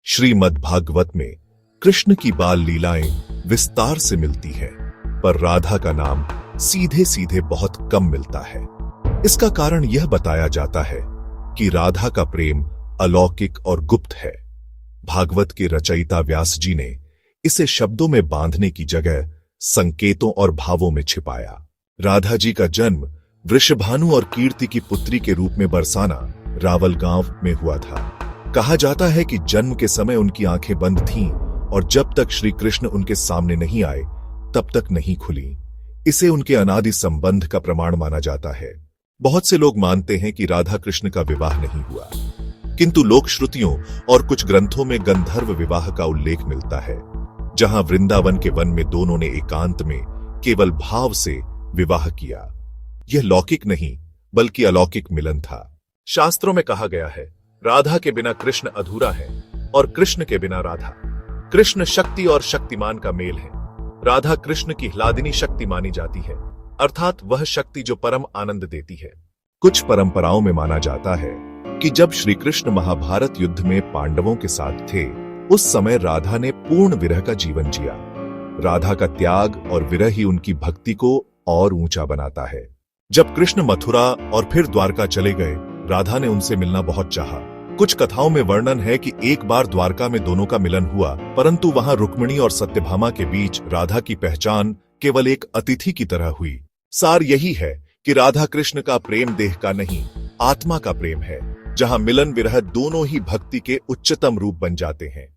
श्रीमद् भागवत में कृष्ण की बाल लीलाएं विस्तार से मिलती है, पर राधा का नाम सीधे सीधे बहुत कम मिलता है। इसका कारण यह बताया जाता है कि राधा का प्रेम अलौकिक और गुप्त है। भागवत के रचयिता व्यास जी ने इसे शब्दों में बांधने की जगह संकेतों और भावों में छिपाया। राधा जी का जन्म वृषभानु और कीर्ति की पुत्री के रूप में बरसाना, रावल गांव में हुआ था। कहा जाता है कि जन्म के समय उनकी आंखें बंद थीं और जब तक श्री कृष्ण उनके सामने नहीं आए तब तक नहीं खुली। इसे उनके अनादि संबंध का प्रमाण माना जाता है। बहुत से लोग मानते हैं कि राधा कृष्ण का विवाह नहीं हुआ, किंतु लोक श्रुतियों और कुछ ग्रंथों में गंधर्व विवाह का उल्लेख मिलता है, जहां वृंदावन के वन में दोनों ने एकांत में केवल भाव से विवाह किया। यह लौकिक नहीं बल्कि अलौकिक मिलन था। शास्त्रों में कहा गया है, राधा के बिना कृष्ण अधूरा है और कृष्ण के बिना राधा। कृष्ण शक्ति और शक्तिमान का मेल है। राधा कृष्ण की ह्लादिनी शक्ति मानी जाती है, अर्थात वह शक्ति जो परम आनंद देती है। कुछ परंपराओं में माना जाता है कि जब श्री कृष्ण महाभारत युद्ध में पांडवों के साथ थे, उस समय राधा ने पूर्ण विरह का जीवन जिया। राधा का त्याग और विरह ही उनकी भक्ति को और ऊंचा बनाता है। जब कृष्ण मथुरा और फिर द्वारका चले गए, राधा ने उनसे मिलना बहुत चाहा। कुछ कथाओं में वर्णन है कि एक बार द्वारका में दोनों का मिलन हुआ, परंतु वहां रुक्मिणी और सत्यभामा के बीच राधा की पहचान केवल एक अतिथि की तरह हुई। सार यही है कि राधा कृष्ण का प्रेम देह का नहीं, आत्मा का प्रेम है, जहां मिलन विरह दोनों ही भक्ति के उच्चतम रूप बन जाते हैं।